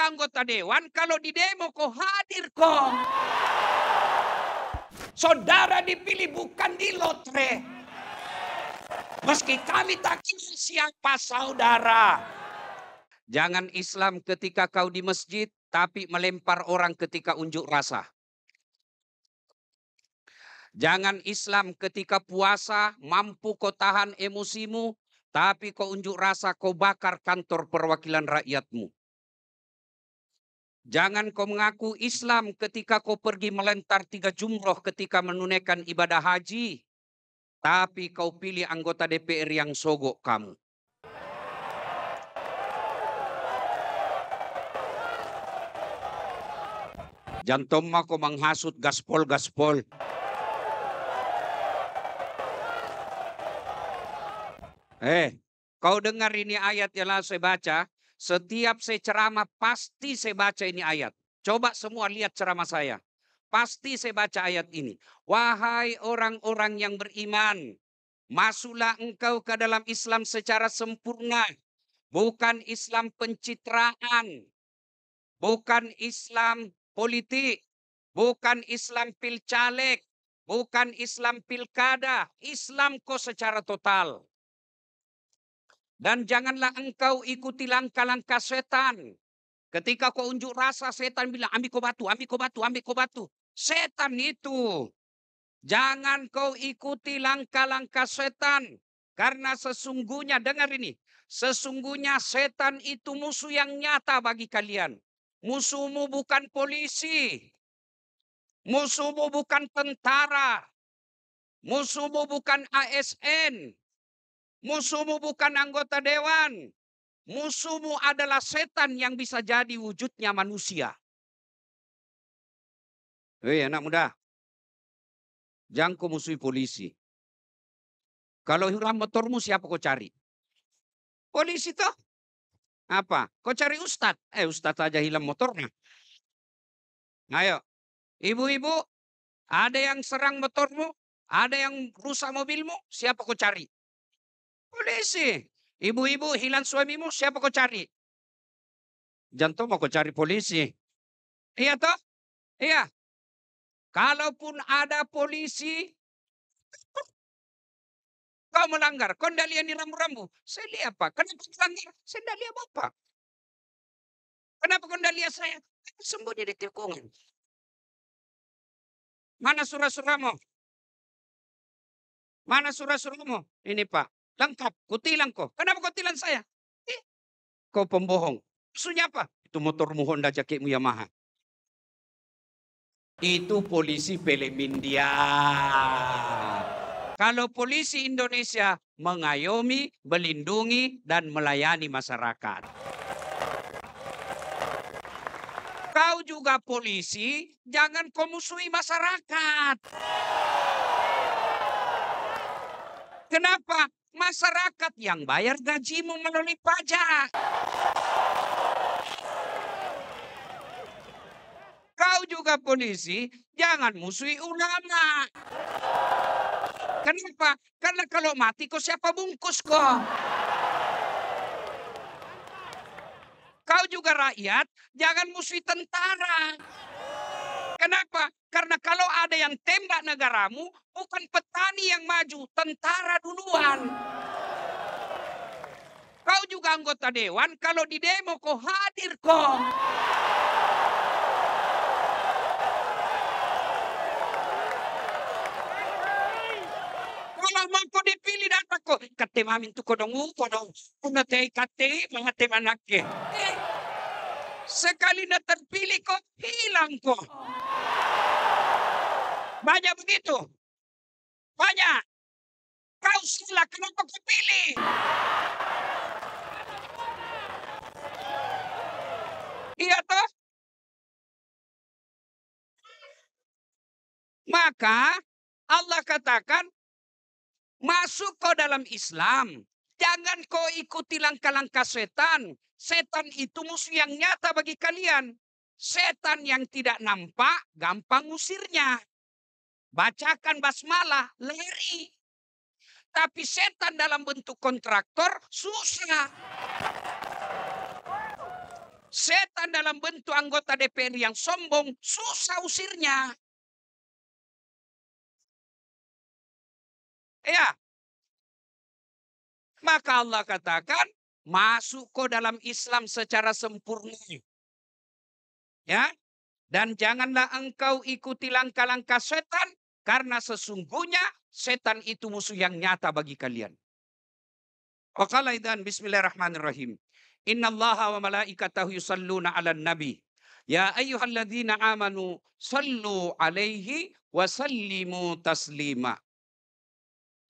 juga anggota dewan, kalau di demo kau hadir kok. Saudara dipilih bukan di lotre. Meski kami tak kira siapa saudara. Jangan Islam ketika kau di masjid, tapi melempar orang ketika unjuk rasa. Jangan Islam ketika puasa, mampu kau tahan emosimu, tapi kau unjuk rasa, kau bakar kantor perwakilan rakyatmu. Jangan kau mengaku Islam ketika kau pergi melentar 3 jumroh ketika menunaikan ibadah haji, tapi kau pilih anggota DPR yang sogok kamu. Jantom mah kau menghasut gaspol-gaspol. Kau dengar ini ayat yang langsung saya baca. Setiap saya ceramah pasti saya baca ini ayat. Coba semua lihat ceramah saya. Pasti saya baca ayat ini. Wahai orang-orang yang beriman, masuklah engkau ke dalam Islam secara sempurna. Bukan Islam pencitraan. Bukan Islam politik. Bukan Islam pilcaleg. Bukan Islam pilkada. Islam kau secara total. Dan janganlah engkau ikuti langkah-langkah setan. Ketika kau unjuk rasa, setan bilang, ambil kau batu, ambil kau batu, ambil kau batu. Setan itu. Jangan kau ikuti langkah-langkah setan. Karena sesungguhnya, dengar ini. Sesungguhnya setan itu musuh yang nyata bagi kalian. Musuhmu bukan polisi. Musuhmu bukan tentara. Musuhmu bukan ASN. Musuhmu bukan anggota dewan. Musuhmu adalah setan yang bisa jadi wujudnya manusia. Hei anak muda. Jangan kau musuhi polisi. Kalau hilang motormu siapa kau cari? Polisi toh? Apa? Kau cari ustadz. Ustadz aja hilang motornya. Ayo. Ibu-ibu. Ada yang serang motormu. Ada yang rusak mobilmu. Siapa kau cari? Polisi. Ibu-ibu hilang suamimu, siapa kau cari? Jantung mau kau cari polisi. Iya toh? Iya. Kalaupun ada polisi, kau melanggar. Kau tidak lihat rambu-rambu. Saya lihat apa? Kenapa melanggar? Saya tidak lihat Bapak. Kenapa kau tidak lihat saya? Sembunyi di tikungan. Mana surat-suratmu? Mana surat-suratmu? Ini Pak. Lengkap. Kau tilang kau. Kenapa kau tilang saya? Kau pembohong. Maksudnya apa? Itu motormu Honda, jaketmu Yamaha. Itu polisi film India. Kalau polisi Indonesia mengayomi, melindungi, dan melayani masyarakat. Kau juga polisi, jangan kau musuhi masyarakat. Kenapa? Masyarakat yang bayar gajimu melalui pajak. Kau juga polisi, jangan musuhi ulama. Kenapa? Karena kalau mati kau siapa bungkus kau? Kau juga rakyat, jangan musuhi tentara. Kenapa? Karena kalau ada yang tembak negaramu, bukan petani yang maju, tentara duluan. Kau juga anggota dewan, kalau di demo kau hadir kok. Kalau mau kau dipilih datang kok, kate mamin tu kodong kodong, kunate kate mangate manake. Sekali na terpilih kok, hilang kok. Banyak begitu. Banyak. Kau salah, kenapa kau pilih? Iya toh? Maka Allah katakan, masuk kau dalam Islam. Jangan kau ikuti langkah-langkah setan. Setan itu musuh yang nyata bagi kalian. Setan yang tidak nampak, gampang usirnya. Bacakan basmalah, lari. Tapi setan dalam bentuk kontraktor, susah. Setan dalam bentuk anggota DPR yang sombong, susah usirnya. Ya, maka Allah katakan, masuk kau dalam Islam secara sempurna. Ya, dan janganlah engkau ikuti langkah-langkah setan, karena sesungguhnya setan itu musuh yang nyata bagi kalian. Waqala idzan bismillahirrahmanirrahim. Innallaha wa malaikatahu yusalluna 'alan nabi. Ya ayyuhalladzina amanu sallu 'alaihi wa sallimu taslima.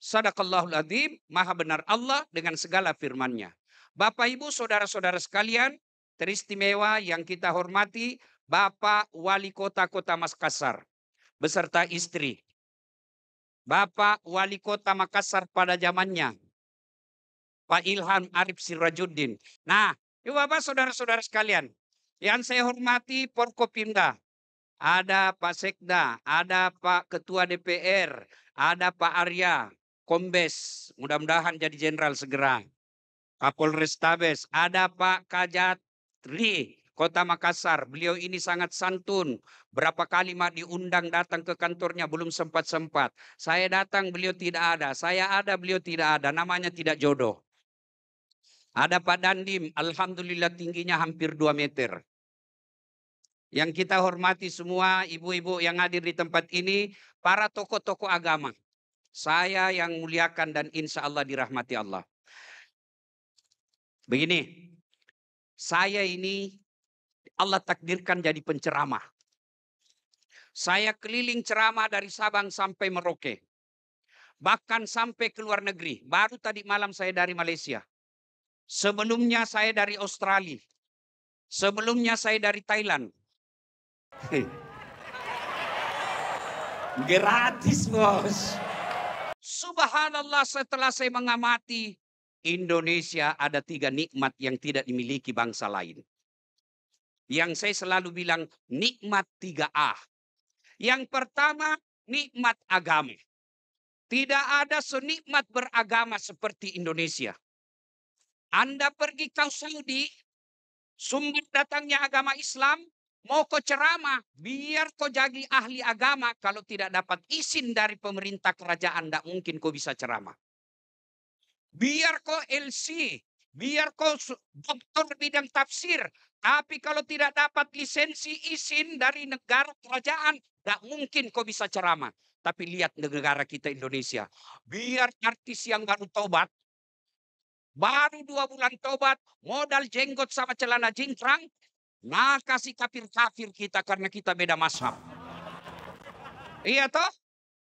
Shadaqallahul adzim, maha benar Allah dengan segala firman-Nya. Bapak Ibu, saudara-saudara sekalian, teristimewa yang kita hormati, Bapak Wali Kota Kota Makassar beserta istri. Bapak Wali Kota Makassar pada zamannya, Pak Ilham Arif Sirajuddin. Nah, Ibu Bapak saudara-saudara sekalian, yang saya hormati Forkopimda, ada Pak Sekda, ada Pak Ketua DPR, ada Pak Arya, Kombes, mudah-mudahan jadi jenderal segera. Kapolres Tabes, ada Pak Kajatri, Kota Makassar. Beliau ini sangat santun. Berapa kali diundang datang ke kantornya, belum sempat-sempat. Saya datang, beliau tidak ada. Saya ada, beliau tidak ada. Namanya tidak jodoh. Ada Pak Dandim, alhamdulillah tingginya hampir 2 meter. Yang kita hormati semua ibu-ibu yang hadir di tempat ini, para tokoh-tokoh agama. Saya yang muliakan dan insya Allah dirahmati Allah. Begini, saya ini Allah takdirkan jadi penceramah. Saya keliling ceramah dari Sabang sampai Merauke. Bahkan sampai ke luar negeri. Baru tadi malam saya dari Malaysia. Sebelumnya saya dari Australia. Sebelumnya saya dari Thailand. Gratis, bos. Subhanallah, setelah saya mengamati, Indonesia ada 3 nikmat yang tidak dimiliki bangsa lain. Yang saya selalu bilang nikmat 3A. Yang pertama, nikmat agama. Tidak ada senikmat beragama seperti Indonesia. Anda pergi ke Saudi, sumber datangnya agama Islam, mau kau ceramah, biar kau jadi ahli agama, kalau tidak dapat izin dari pemerintah kerajaan, tidak mungkin kau bisa ceramah. Biar kau LC, biar kau doktor bidang tafsir, tapi kalau tidak dapat lisensi izin dari negara kerajaan, tidak mungkin kau bisa ceramah. Tapi lihat negara kita Indonesia, biar artis yang baru tobat, baru 2 bulan tobat, modal jenggot sama celana jingkrang, nah kasih kafir-kafir kita karena kita beda mazhab. Iya toh?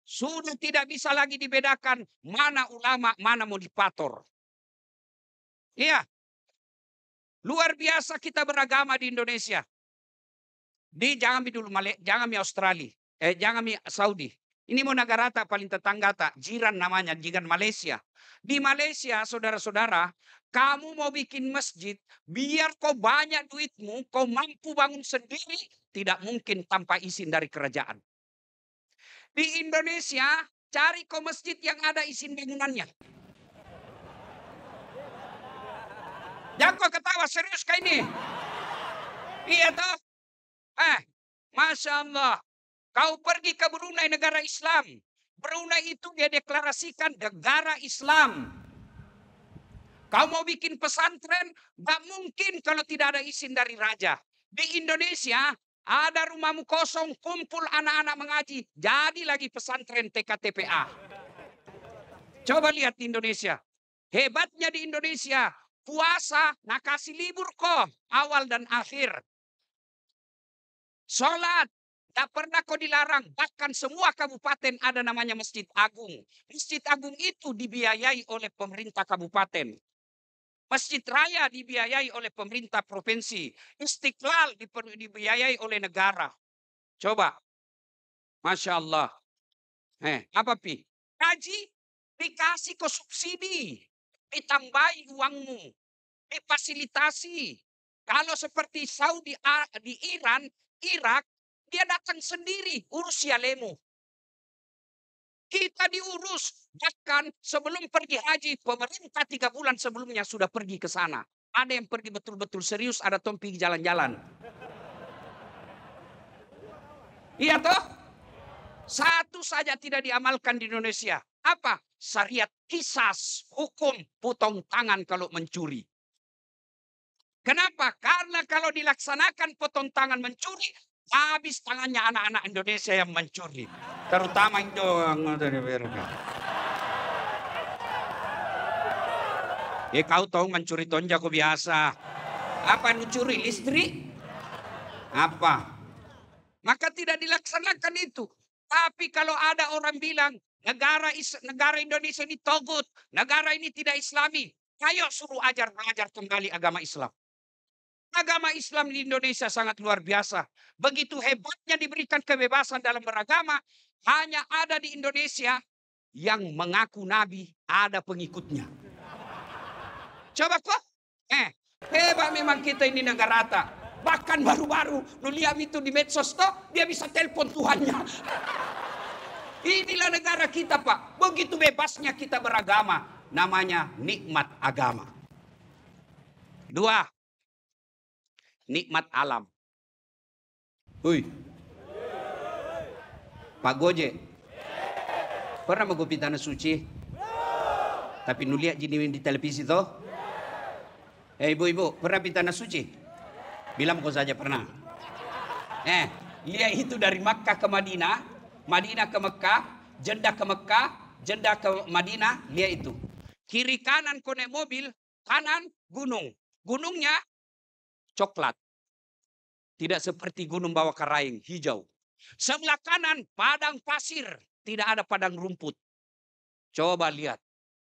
Sudah tidak bisa lagi dibedakan mana ulama, mana moderator. Iya. Luar biasa kita beragama di Indonesia. Jangan dulu jangan Australia, jangan Saudi. Ini mau negara tak paling tetangga tak, jiran namanya, jiran Malaysia. Di Malaysia, saudara-saudara, kamu mau bikin masjid, biar kau banyak duitmu, kau mampu bangun sendiri, tidak mungkin tanpa izin dari kerajaan. Di Indonesia, cari kau masjid yang ada izin bangunannya. Jangan kau ketawa, serius kah ini? Iya toh? Masya Allah. Kau pergi ke Brunei, negara Islam. Brunei itu dia deklarasikan negara Islam. Kau mau bikin pesantren, gak mungkin kalau tidak ada izin dari raja. Di Indonesia, ada rumahmu kosong, kumpul anak-anak mengaji. Jadi lagi pesantren TKTPA. Coba lihat di Indonesia. Hebatnya di Indonesia, puasa, nak kasih libur kok, awal dan akhir. Sholat, tak pernah kau dilarang. Bahkan semua kabupaten ada namanya Masjid Agung. Masjid Agung itu dibiayai oleh pemerintah kabupaten. Masjid Raya dibiayai oleh pemerintah provinsi. Istiqlal dibiayai oleh negara. Coba. Masya Allah. Apa pi? Haji dikasih ke subsidi. Ditambahi uangmu. Difasilitasi. Kalau seperti Saudi, di Iran, Irak, dia datang sendiri urus Yalemo. Kita diurus. Bahkan sebelum pergi haji, pemerintah 3 bulan sebelumnya sudah pergi ke sana. Ada yang pergi betul-betul serius, ada yang pergi jalan-jalan. Iya toh? Satu saja tidak diamalkan di Indonesia. Apa? Syariat kisas, hukum potong tangan kalau mencuri. Kenapa? Karena kalau dilaksanakan potong tangan mencuri, habis tangannya anak-anak Indonesia yang mencuri. Terutama itu yang dari Amerika. Kau tahu mencuri tonjako biasa. Apa yang mencuri? Listrik? Apa? Maka tidak dilaksanakan itu. Tapi kalau ada orang bilang negara Indonesia ini togut, negara ini tidak Islami, ayo suruh belajar kembali agama Islam. Agama Islam di Indonesia sangat luar biasa. Begitu hebatnya diberikan kebebasan dalam beragama, hanya ada di Indonesia yang mengaku nabi, ada pengikutnya. Coba kok, hebat memang kita ini negara rata. Bahkan baru-baru, lu lihat itu di medsos toh, dia bisa telepon Tuhannya. Inilah negara kita, Pak. Begitu bebasnya kita beragama. Namanya nikmat agama. 2. Nikmat alam. Hui. Pak Goje. Pernah mau gue tanah suci? Tapi nu lihat jadi di televisi toh? Ibu-ibu, pernah pindah tanah suci? Bilang kau saja pernah. Lihat itu dari Makkah ke Madinah, Madinah ke Mekah, Jeddah ke Mekah, Jeddah ke Madinah, lihat itu. Kiri kanan kau naik mobil, kanan gunung. Gunungnya coklat. Tidak seperti gunung bawah karaing, hijau. Sebelah kanan padang pasir, tidak ada padang rumput. Coba lihat.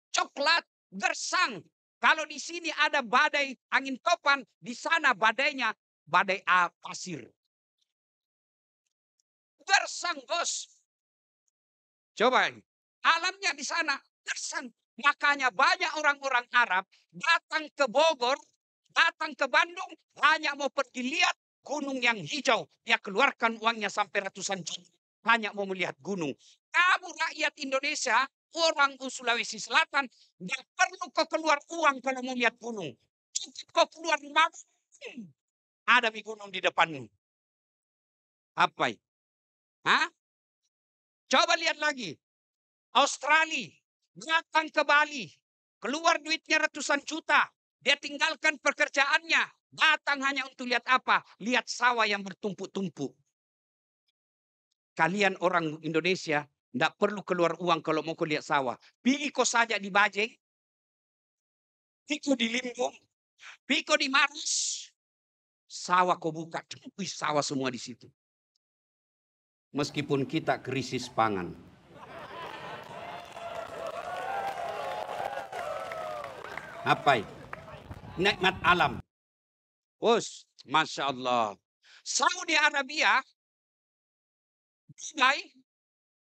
Coklat, gersang. Kalau di sini ada badai angin topan, di sana badainya badai pasir. Gersang, bos. Coba, alamnya di sana gersang. Makanya banyak orang-orang Arab datang ke Bogor, datang ke Bandung, hanya mau pergi lihat gunung yang hijau. Dia keluarkan uangnya sampai ratusan juta. Hanya mau melihat gunung. Kamu rakyat Indonesia, orang Sulawesi Selatan, nggak perlu kau keluar uang kalau mau lihat gunung. Cukup kau keluar rumah, ada di gunung di depanmu. Apa itu? Coba lihat lagi. Australia, datang ke Bali, keluar duitnya ratusan juta. Dia tinggalkan pekerjaannya, datang hanya untuk lihat apa? Lihat sawah yang bertumpuk-tumpuk. Kalian orang Indonesia, tidak perlu keluar uang kalau mau lihat sawah. Pergi kau saja di Bajeng, pergi di Limbung, pergi di Maros. Sawah kau buka, sawah semua di situ. Meskipun kita krisis pangan. Apa itu? Nikmat alam. Bos, Masya Allah. Saudi Arabia,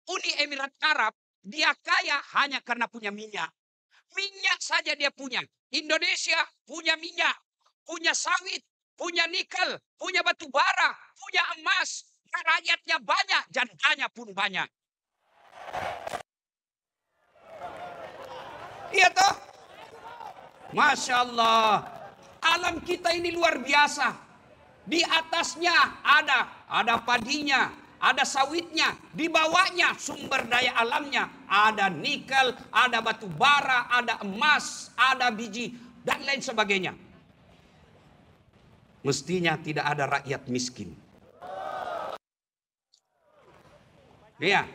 Uni Emirat Arab, dia kaya hanya karena punya minyak. Minyak saja dia punya. Indonesia punya minyak, punya sawit, punya nikel, punya batu bara, punya emas. Rakyatnya banyak, jandanya pun banyak. Iya toh? Masya Allah. Alam kita ini luar biasa. Di atasnya ada padinya, ada sawitnya, di bawahnya sumber daya alamnya, ada nikel, ada batu bara, ada emas, ada biji dan lain sebagainya. Mestinya tidak ada rakyat miskin. Ya,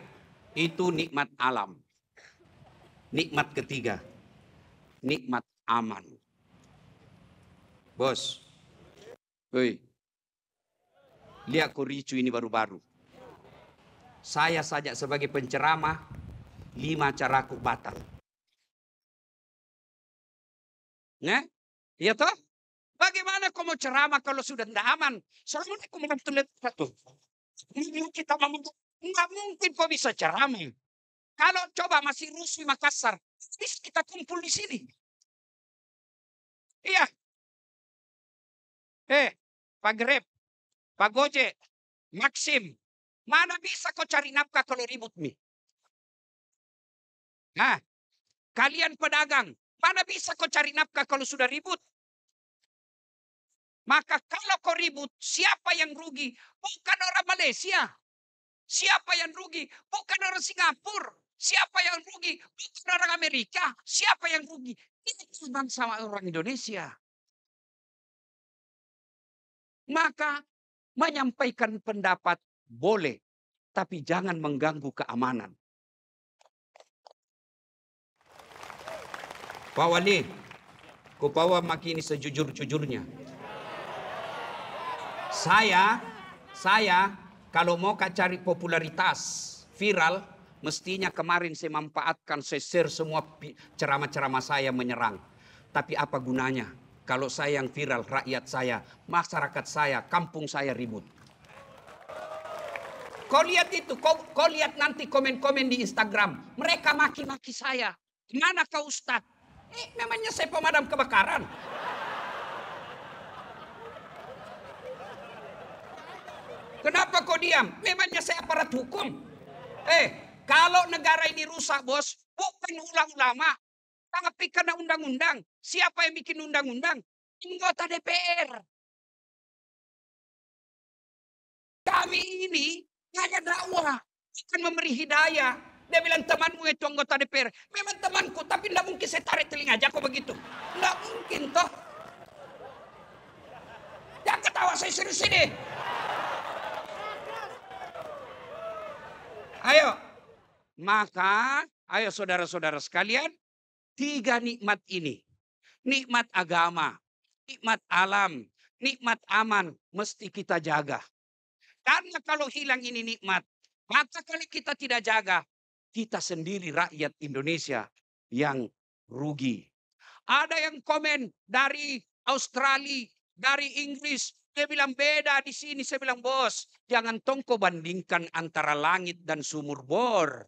itu nikmat alam. Nikmat ketiga, nikmat aman. Bos, lihat ricu ini baru-baru. Saya saja sebagai penceramah, 5 caraku batal. Iya toh? Bagaimana kau mau ceramah kalau sudah tidak aman? Soalnya kau mau tulis satu. Kita nggak mungkin kau bisa ceramah. Kalau coba masih rusuh Makassar, kita kumpul di sini. Iya. Pak Grab, Pak Gojek, Maxim, mana bisa kau cari nafkah kalau ribut nih? Kalian pedagang, mana bisa kau cari nafkah kalau sudah ribut? Maka kalau kau ribut, siapa yang rugi? Bukan orang Malaysia. Siapa yang rugi? Bukan orang Singapura. Siapa yang rugi? Bukan orang Amerika. Siapa yang rugi? Itu bangsa orang Indonesia. Maka menyampaikan pendapat boleh, tapi jangan mengganggu keamanan. Pak Wali, ku bawa makini sejujur-jujurnya. Saya kalau mau cari popularitas viral, mestinya kemarin saya manfaatkan, saya share semua ceramah-ceramah saya menyerang. Tapi apa gunanya kalau saya yang viral, rakyat saya, masyarakat saya, kampung saya ribut. Kau lihat itu, kau lihat nanti komen-komen di Instagram. Mereka maki-maki saya. Mana kau Ustadz? Memangnya saya pemadam kebakaran. Kenapa kau diam? Memangnya saya aparat hukum. Kalau negara ini rusak, bos, bukan ulama, tapi karena undang-undang. Siapa yang bikin undang-undang? Anggota DPR. Kami ini hanya dakwah, bukan memberi hidayah. Dia bilang temanmu itu anggota DPR. Memang temanku, tapi tidak mungkin saya tarik telinga aja kok begitu. Tidak mungkin toh. Jangan ketawa, saya serius ini. Ayo. Maka, ayo saudara-saudara sekalian, 3 nikmat ini. Nikmat agama, nikmat alam, nikmat aman, mesti kita jaga. Karena kalau hilang ini nikmat, maka kalau kita tidak jaga, kita sendiri rakyat Indonesia yang rugi. Ada yang komen dari Australia, dari Inggris, dia bilang beda di sini. Saya bilang, bos, jangan tongko bandingkan antara langit dan sumur bor.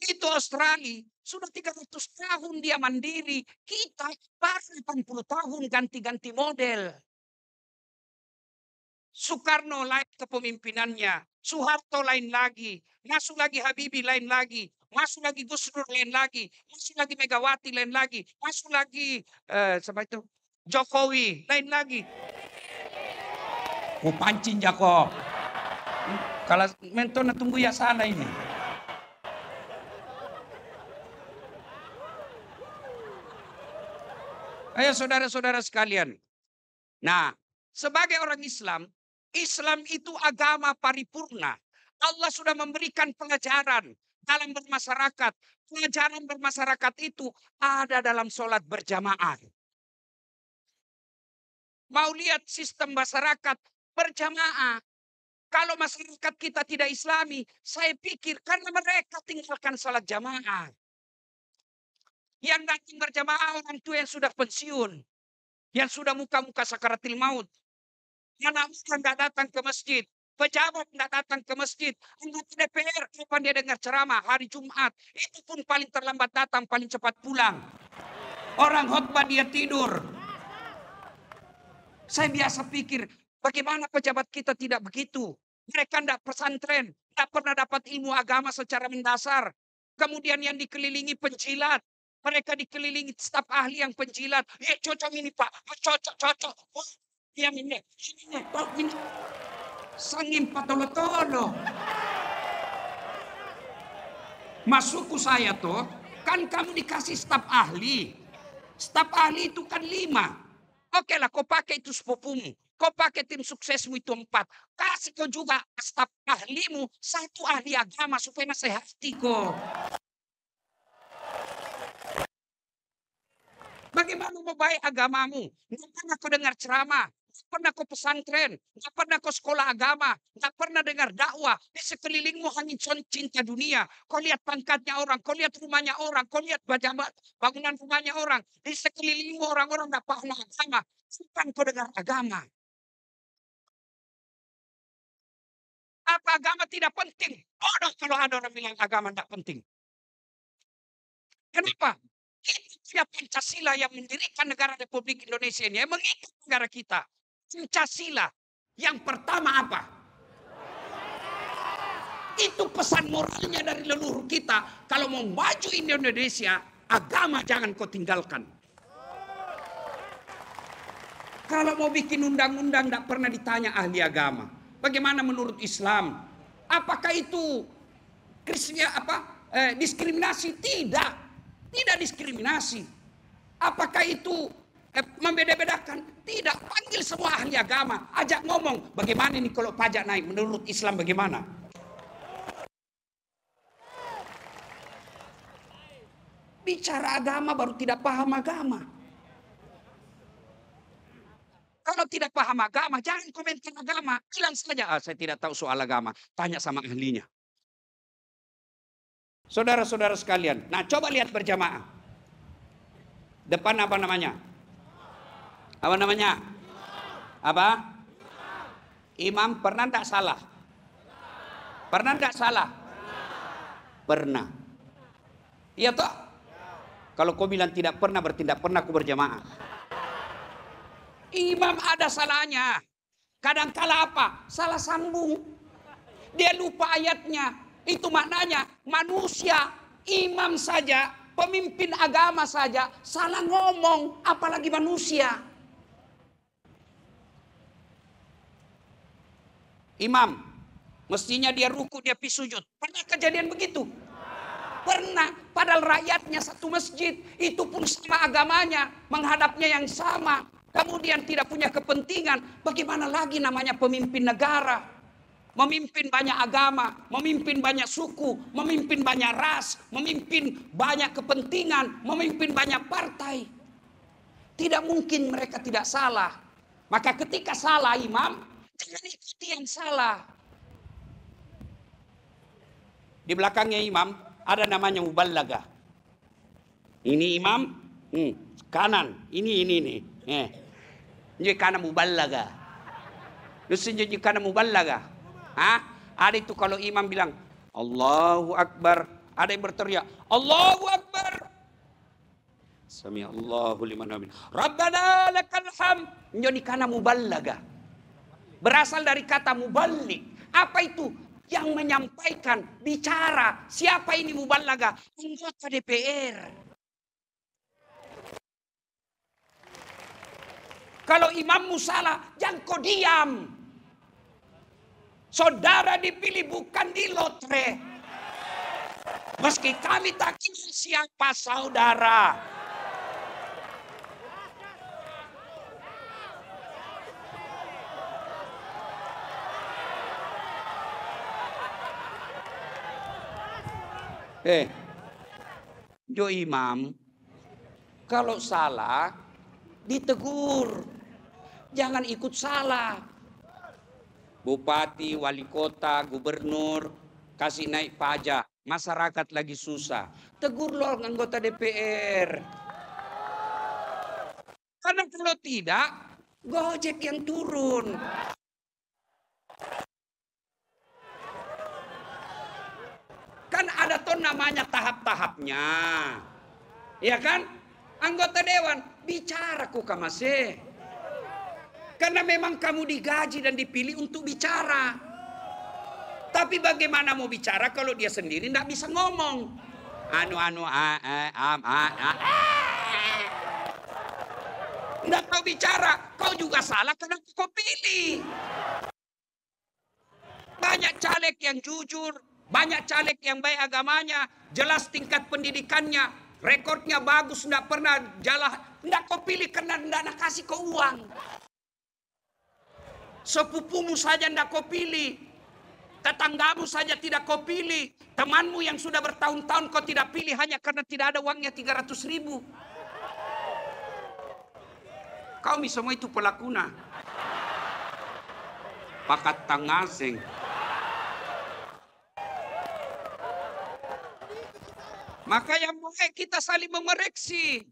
Itu Australia sudah 300 tahun dia mandiri. Kita baru 80 tahun ganti-ganti model. Soekarno lain kepemimpinannya, Soeharto lain lagi, masuk lagi Habibie lain lagi, masuk lagi Gus Dur lain lagi, masuk lagi Megawati lain lagi, masuk lagi siapa itu Jokowi lain lagi. Ku pancing Jakob. Kalau mentona tunggu ya sana ini. Ayo saudara-saudara sekalian. Nah, sebagai orang Islam, Islam itu agama paripurna. Allah sudah memberikan pengajaran dalam bermasyarakat. Pengajaran bermasyarakat itu ada dalam sholat berjamaah. Mau lihat sistem masyarakat berjamaah. Kalau masyarakat kita tidak Islami, saya pikir karena mereka tinggalkan sholat jamaah. Yang datang berjamaah orang tua yang sudah pensiun. Yang sudah muka-muka sakaratil maut. Anak muda tidak datang ke masjid. Pejabat tidak datang ke masjid. Anggota DPR kapan dia dengar ceramah? Hari Jumat. Itu pun paling terlambat datang, paling cepat pulang. Orang khotbah dia tidur. Saya biasa pikir, bagaimana pejabat kita tidak begitu? Mereka tidak pesantren, tidak pernah dapat ilmu agama secara mendasar. Kemudian yang dikelilingi penjilat. Mereka dikelilingi staf ahli yang penjilat. Cocok ini Pak, cocok. Yang ini. Sangin patolo-tolo. Masukku saya tuh, kan kamu dikasih staf ahli. Staf ahli itu kan 5. Oke lah, kau pakai itu sepupumu. Kau pakai tim suksesmu itu 4. Kasih kau juga staf ahlimu 1 ahli agama supaya nasihati kau. Bagaimana mau baik agamamu? Nggak pernah kau dengar ceramah. Nggak pernah kau pesantren. Nggak pernah kau sekolah agama. Nggak pernah dengar dakwah. Di sekelilingmu hanya cinta dunia. Kau lihat pangkatnya orang. Kau lihat rumahnya orang. Kau lihat bangunan rumahnya orang. Di sekelilingmu orang-orang nggak paham agama. Kapan kau dengar agama? Apa agama tidak penting? Bodoh kalau ada orang bilang agama tidak penting. Kenapa? Itu Pancasila yang mendirikan negara Republik Indonesia ini, yang mengikat negara kita. Pancasila. Yang pertama apa? Itu pesan moralnya dari leluhur kita. Kalau mau maju Indonesia, agama jangan kau tinggalkan. Kalau mau bikin undang-undang tidak pernah ditanya ahli agama. Bagaimana menurut Islam? Apakah itu diskriminasi? Tidak. Tidak diskriminasi. Apakah itu membeda-bedakan? Tidak. Panggil semua ahli agama. Ajak ngomong. Bagaimana ini kalau pajak naik? Menurut Islam bagaimana? Bicara agama baru tidak paham agama. Kalau tidak paham agama, jangan komentar agama. Bilang saja, saya tidak tahu soal agama. Tanya sama ahlinya. Saudara-saudara sekalian, nah coba lihat berjamaah. Depan apa namanya? Apa namanya? Apa? Imam pernah tidak salah? Pernah tidak salah? Pernah. Iya toh? Kalau kau bilang tidak pernah, berarti tidak pernah aku berjamaah. Imam ada salahnya. Kadangkala apa? Salah sambung. Dia lupa ayatnya. Itu maknanya manusia, imam saja, pemimpin agama saja salah ngomong, apalagi manusia. Imam, mestinya dia ruku, dia pergi sujud. Pernah kejadian begitu? Pernah. Padahal rakyatnya satu masjid, itu pun sama agamanya, menghadapnya yang sama. Kemudian tidak punya kepentingan. Bagaimana lagi namanya pemimpin negara? Memimpin banyak agama, memimpin banyak suku, memimpin banyak ras, memimpin banyak kepentingan, memimpin banyak partai. Tidak mungkin mereka tidak salah. Maka ketika salah imam, jangan ikuti yang salah. Di belakangnya imam ada namanya muballaghah. Ini imam, kanan, ini. Ini kanan muballaghah. Terus ini kanan muballaghah. Ada itu kalau imam bilang Allahu Akbar, ada yang berteriak Allahu Akbar. Sami Allahu liman hamid. Rabbana lakal hamd. Jadi kana muballaghah. Berasal dari kata muballigh. Apa itu? Yang menyampaikan, bicara. Siapa ini muballaghah? Anggota DPR. Kalau imammu salah, jangan kau diam. Saudara dipilih bukan di lotre. Meski kami tak kenal siapa saudara. Jo imam, kalau salah ditegur. Jangan ikut salah. Bupati, wali kota, gubernur kasih naik pajak, masyarakat lagi susah. Tegur loh anggota DPR. Karena kalau tidak, Gojek yang turun. Kan ada tuh namanya tahap-tahapnya. Ya kan? Anggota dewan, bicara kok kamase. Karena memang kamu digaji dan dipilih untuk bicara. Tapi bagaimana mau bicara kalau dia sendiri tidak bisa ngomong? Tidak tahu bicara. Kau juga salah karena kau pilih. Banyak caleg yang jujur. Banyak caleg yang baik agamanya. Jelas tingkat pendidikannya. Rekornya bagus. Tidak pernah jalan. Tidak kau pilih karena tidak kasih kau uang. Sepupumu saja tidak kau pilih. Tetanggamu saja tidak kau pilih. Temanmu yang sudah bertahun-tahun kau tidak pilih hanya karena tidak ada uangnya 300.000. Kau semua itu pelakuna. Pakat tangaseng. Maka yang baik kita saling memereksi.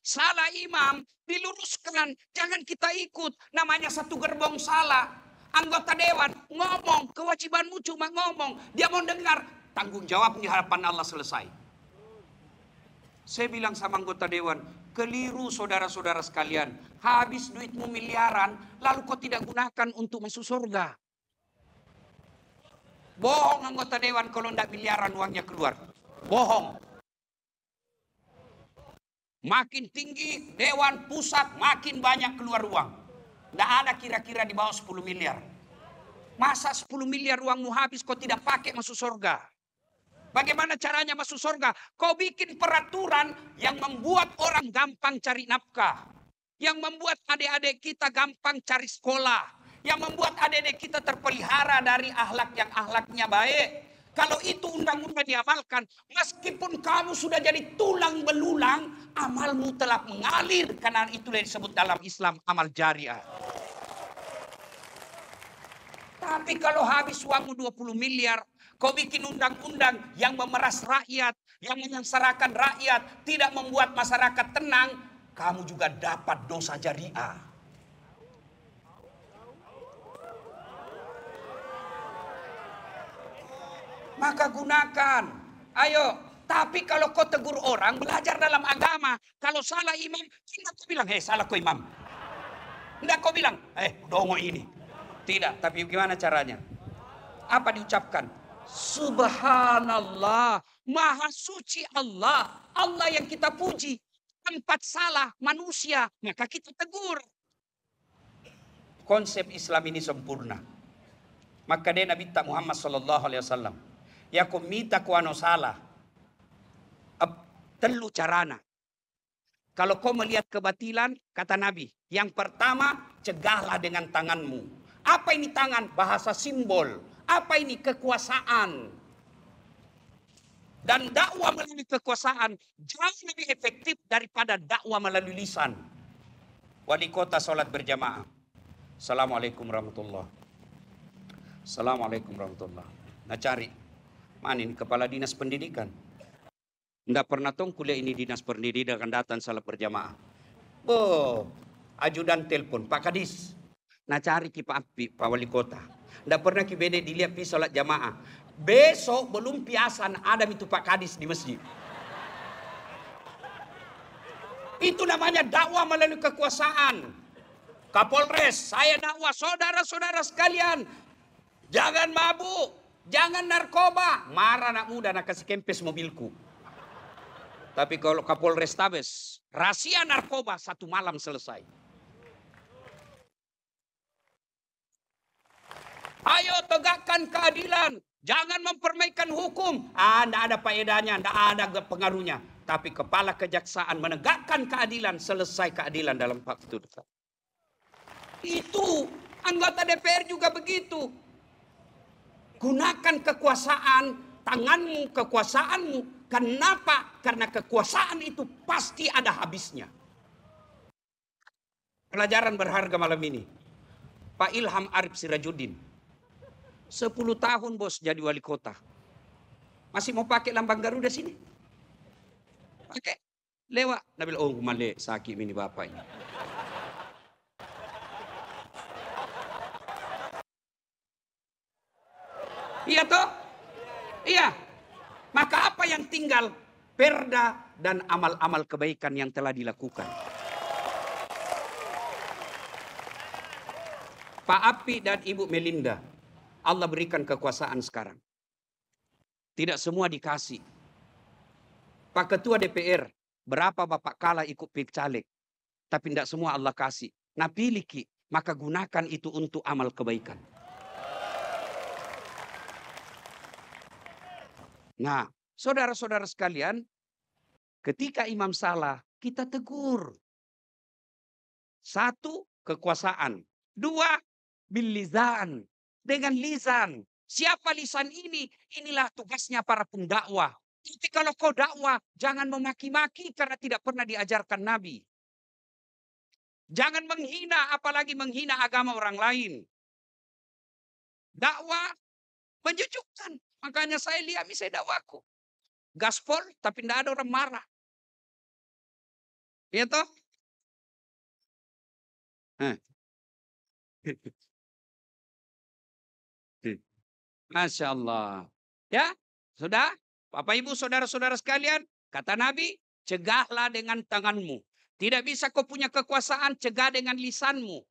Salah imam, diluruskan. Jangan kita ikut. Namanya satu gerbong salah. Anggota dewan ngomong. Kewajibanmu cuma ngomong. Dia mau dengar. Tanggung jawab di hadapan Allah selesai. Saya bilang sama anggota dewan. Keliru saudara-saudara sekalian. Habis duitmu miliaran. Lalu kau tidak gunakan untuk masuk surga. Bohong anggota dewan kalau tidak miliaran uangnya keluar. Bohong. Makin tinggi dewan pusat makin banyak keluar uang. Tidak ada kira-kira di bawah 10 miliar. Masa 10 miliar uangmu habis kau tidak pakai masuk surga? Bagaimana caranya masuk surga? Kau bikin peraturan yang membuat orang gampang cari nafkah. Yang membuat adik-adik kita gampang cari sekolah. Yang membuat adik-adik kita terpelihara dari akhlak yang akhlaknya baik. Kalau itu undang-undang diamalkan, meskipun kamu sudah jadi tulang belulang, amalmu telah mengalir. Karena itulah yang disebut dalam Islam amal jariah. Tapi kalau habis uangmu 20 miliar, kau bikin undang-undang yang memeras rakyat, yang menyengsarakan rakyat, tidak membuat masyarakat tenang, kamu juga dapat dosa jariah. Maka gunakan. Ayo, tapi kalau kau tegur orang, belajar dalam agama. Kalau salah imam, tidak kau bilang, salah kau imam. Tidak kau bilang, dongo ini. Tidak, tapi gimana caranya? Apa diucapkan? Subhanallah, maha suci Allah. Allah yang kita puji. Tempat salah manusia, maka kita tegur. Konsep Islam ini sempurna. Maka dia Nabi Muhammad SAW. Ya kau minta kau ano salah. Telu carana. Kalau kau melihat kebatilan, kata Nabi, yang pertama, cegahlah dengan tanganmu. Apa ini tangan? Bahasa simbol. Apa ini? Kekuasaan. Dan dakwah melalui kekuasaan jauh lebih efektif daripada dakwah melalui lisan. Wali kota sholat berjamaah. Assalamualaikum warahmatullahi. Assalamualaikum warahmatullahi. Nah cari. Mana ini kepala dinas pendidikan? Tidak pernah tong kuliah ini dinas pendidikan datang salat berjamaah. Ajudan telepon, Pak Kadis. Nah cari kipa api Pak Wali Kota. Tidak pernah kibede dilihat pi sholat jamaah. Besok belum piasan ada itu Pak Kadis di masjid. Itu namanya dakwah melalui kekuasaan. Kapolres, saya dakwah saudara-saudara sekalian. Jangan mabuk, jangan narkoba. Marah anak muda nak kasih kempes mobilku. Tapi kalau Kapolres Tabes, rahasia narkoba 1 malam selesai. Ayo tegakkan keadilan. Jangan mempermainkan hukum. Tidak ada faedahnya, tidak ada pengaruhnya. Tapi kepala kejaksaan menegakkan keadilan. Selesai keadilan dalam waktu dekat. Itu anggota DPR juga begitu. Gunakan kekuasaan, tanganmu, kekuasaanmu. Kenapa? Karena kekuasaan itu pasti ada habisnya. Pelajaran berharga malam ini. Pak Ilham Arif Sirajuddin. 10 tahun bos jadi wali kota. Masih mau pakai lambang Garuda sini? Pakai. Lewat. Nabil, male sakit ini bapak ini. Iya toh? Iya. Maka apa yang tinggal? Perda dan amal-amal kebaikan yang telah dilakukan. Pak Api dan Ibu Melinda. Allah berikan kekuasaan sekarang. Tidak semua dikasih. Pak Ketua DPR, berapa Bapak kalah ikut pilih caleg. Tapi tidak semua Allah kasih. Nah pilih ki, maka gunakan itu untuk amal kebaikan. Nah, saudara-saudara sekalian, ketika imam salah, kita tegur. 1, kekuasaan. 2, bil lisan. Dengan lisan. Siapa lisan ini? Inilah tugasnya para pendakwah. Tapi kalau kau dakwah, jangan memaki-maki karena tidak pernah diajarkan Nabi. Jangan menghina, apalagi menghina agama orang lain. Dakwah menyejukkan. Makanya saya lihat misalnya dakwaku. Gaspol, tapi tidak ada orang marah. Iya toh? Masya Allah. Ya, sudah? Bapak Ibu saudara-saudara sekalian, kata Nabi, cegahlah dengan tanganmu. Tidak bisa kau punya kekuasaan, cegah dengan lisanmu.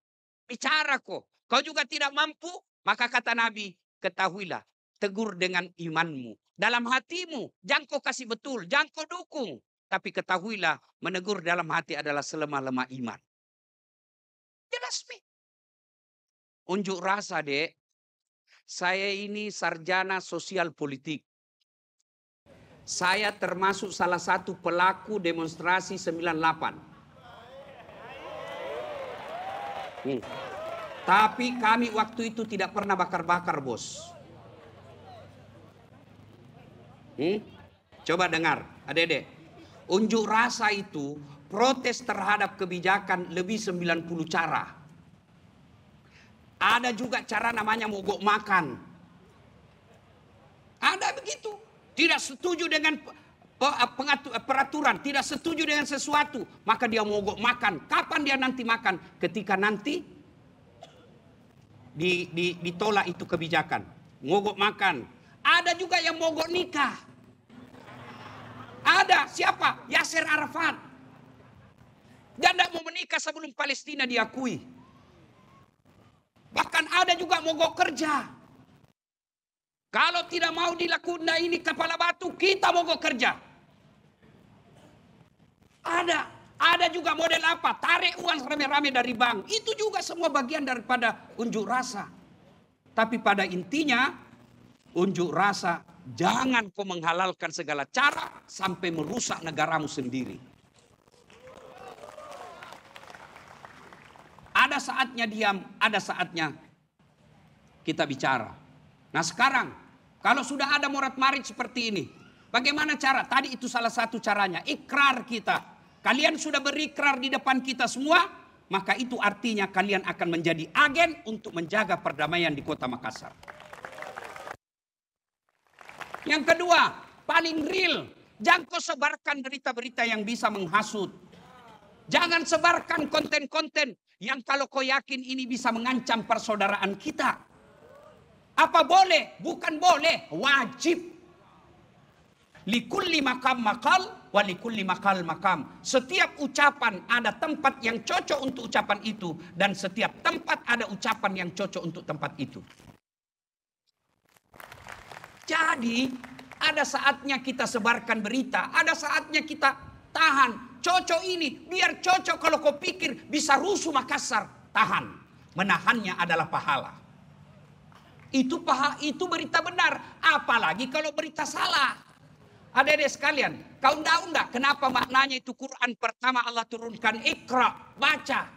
Bicara kau. Kau juga tidak mampu, maka kata Nabi, ketahuilah, tegur dengan imanmu. Dalam hatimu, jangan kau kasih betul, jangan kau dukung. Tapi ketahuilah, menegur dalam hati adalah selemah-lemah iman. Jelas, Mi. unjuk rasa, Dek. Saya ini sarjana sosial politik. Saya termasuk salah satu pelaku demonstrasi 98. Tapi kami waktu itu tidak pernah bakar-bakar, bos. Coba dengar, adik-adik. Unjuk rasa itu protes terhadap kebijakan lebih 90 cara. Ada juga cara namanya mogok makan. Ada begitu. Tidak setuju dengan peraturan, tidak setuju dengan sesuatu, maka dia mogok makan. Kapan dia nanti makan? Ketika nanti ditolak itu kebijakan. Mogok makan. Ada juga yang mogok nikah. Ada, siapa? Yasser Arafat. Dia tidak mau menikah sebelum Palestina diakui. Bahkan ada juga mogok kerja. Kalau tidak mau dilakukan ini kepala batu, kita mogok kerja. Ada juga model apa? Tarik uang rame-rame dari bank. Itu juga semua bagian daripada unjuk rasa. Tapi pada intinya, unjuk rasa, jangan kau menghalalkan segala cara sampai merusak negaramu sendiri. Ada saatnya diam, ada saatnya kita bicara. Nah sekarang, kalau sudah ada morat-marit seperti ini, bagaimana cara? Tadi itu salah satu caranya, ikrar kita. Kalian sudah berikrar di depan kita semua, maka itu artinya kalian akan menjadi agen untuk menjaga perdamaian di Kota Makassar. Yang kedua, paling real, jangan kau sebarkan berita-berita yang bisa menghasut. Jangan sebarkan konten-konten yang kalau kau yakin ini bisa mengancam persaudaraan kita. Apa boleh? Bukan boleh, wajib. Likulli makam makal, wa likulli makal makam. Setiap ucapan ada tempat yang cocok untuk ucapan itu, dan setiap tempat ada ucapan yang cocok untuk tempat itu. Jadi ada saatnya kita sebarkan berita, ada saatnya kita tahan. Cocok ini, biar cocok kalau kau pikir bisa rusuh Makassar, tahan. Menahannya adalah pahala. Itu berita benar, apalagi kalau berita salah. Adik-adik sekalian, kau enggak, kenapa maknanya itu Quran pertama Allah turunkan ikra, baca.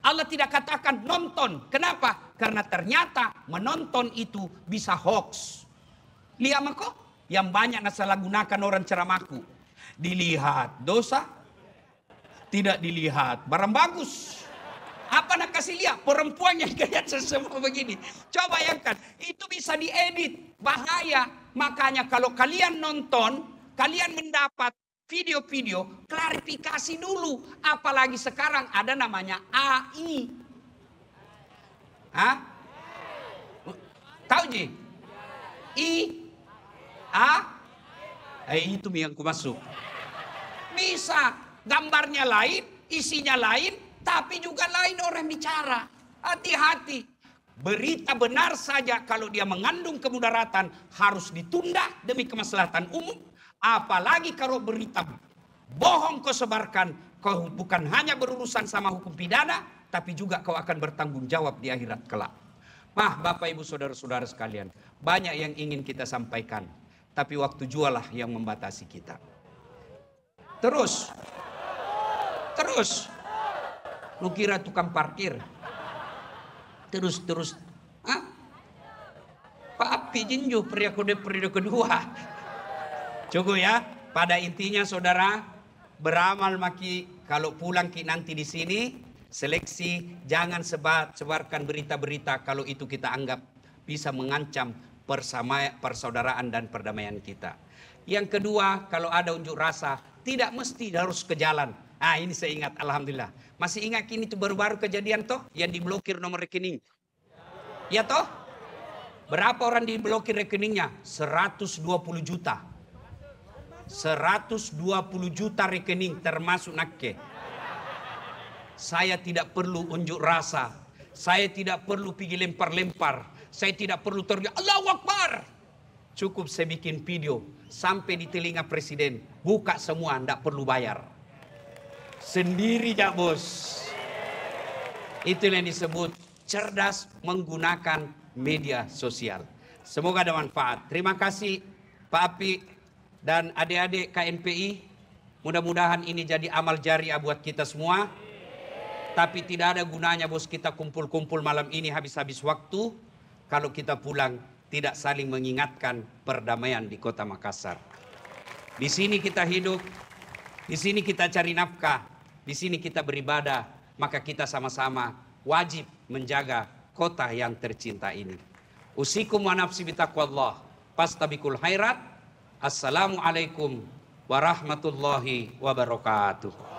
Allah tidak katakan nonton. Kenapa? Karena ternyata menonton itu bisa hoax. Lihat kok, yang banyak nasalahgunakan orang ceramahku. Dilihat dosa, tidak dilihat barang bagus. Apa nak kasih lihat? Perempuan yang gaya semua begini. Coba bayangkan, itu bisa diedit, bahaya. Makanya kalau kalian nonton, kalian mendapat video-video, klarifikasi dulu. Apalagi sekarang ada namanya AI. Hah? Tahu Ji? Itu yang ku masuk. Bisa gambarnya lain, isinya lain, tapi juga lain orang bicara. Hati-hati. Berita benar saja kalau dia mengandung kemudaratan harus ditunda demi kemaslahatan umum. Apalagi kalau berita bohong kau sebarkan, kau bukan hanya berurusan sama hukum pidana, tapi juga kau akan bertanggung jawab di akhirat kelak. Bapak Ibu Saudara-saudara sekalian, banyak yang ingin kita sampaikan, tapi waktu jualah yang membatasi kita. Terus, lu kira tukang parkir? Terus, Pak Api jinju periode kedua. Cukup ya, pada intinya saudara, beramal maki kalau pulang ki nanti di sini, seleksi, jangan sebarkan berita-berita kalau itu kita anggap bisa mengancam persaudaraan dan perdamaian kita. Yang kedua, kalau ada unjuk rasa, tidak mesti harus ke jalan. Ini saya ingat, alhamdulillah. Masih ingat kini itu baru-baru kejadian toh yang diblokir nomor rekening. Ya toh? Berapa orang diblokir rekeningnya? 120 juta. 120 juta rekening termasuk Nakke. Saya tidak perlu unjuk rasa. Saya tidak perlu pergi lempar-lempar. Saya tidak perlu teriak Allahu Akbar. Cukup saya bikin video sampai di telinga presiden. Buka semua, tidak perlu bayar. Sendiri ya bos. Itu yang disebut cerdas menggunakan media sosial. Semoga ada manfaat. Terima kasih Pak Api dan adik-adik KNPI. Mudah-mudahan ini jadi amal jariah buat kita semua. Tapi tidak ada gunanya bos kita kumpul-kumpul malam ini habis-habis waktu kalau kita pulang tidak saling mengingatkan perdamaian di Kota Makassar. Di sini kita hidup, di sini kita cari nafkah, di sini kita beribadah, maka kita sama-sama wajib menjaga kota yang tercinta ini. Usikum wa nafsi bitaqwallah, fastabikul khairat. Assalamualaikum warahmatullahi wabarakatuh.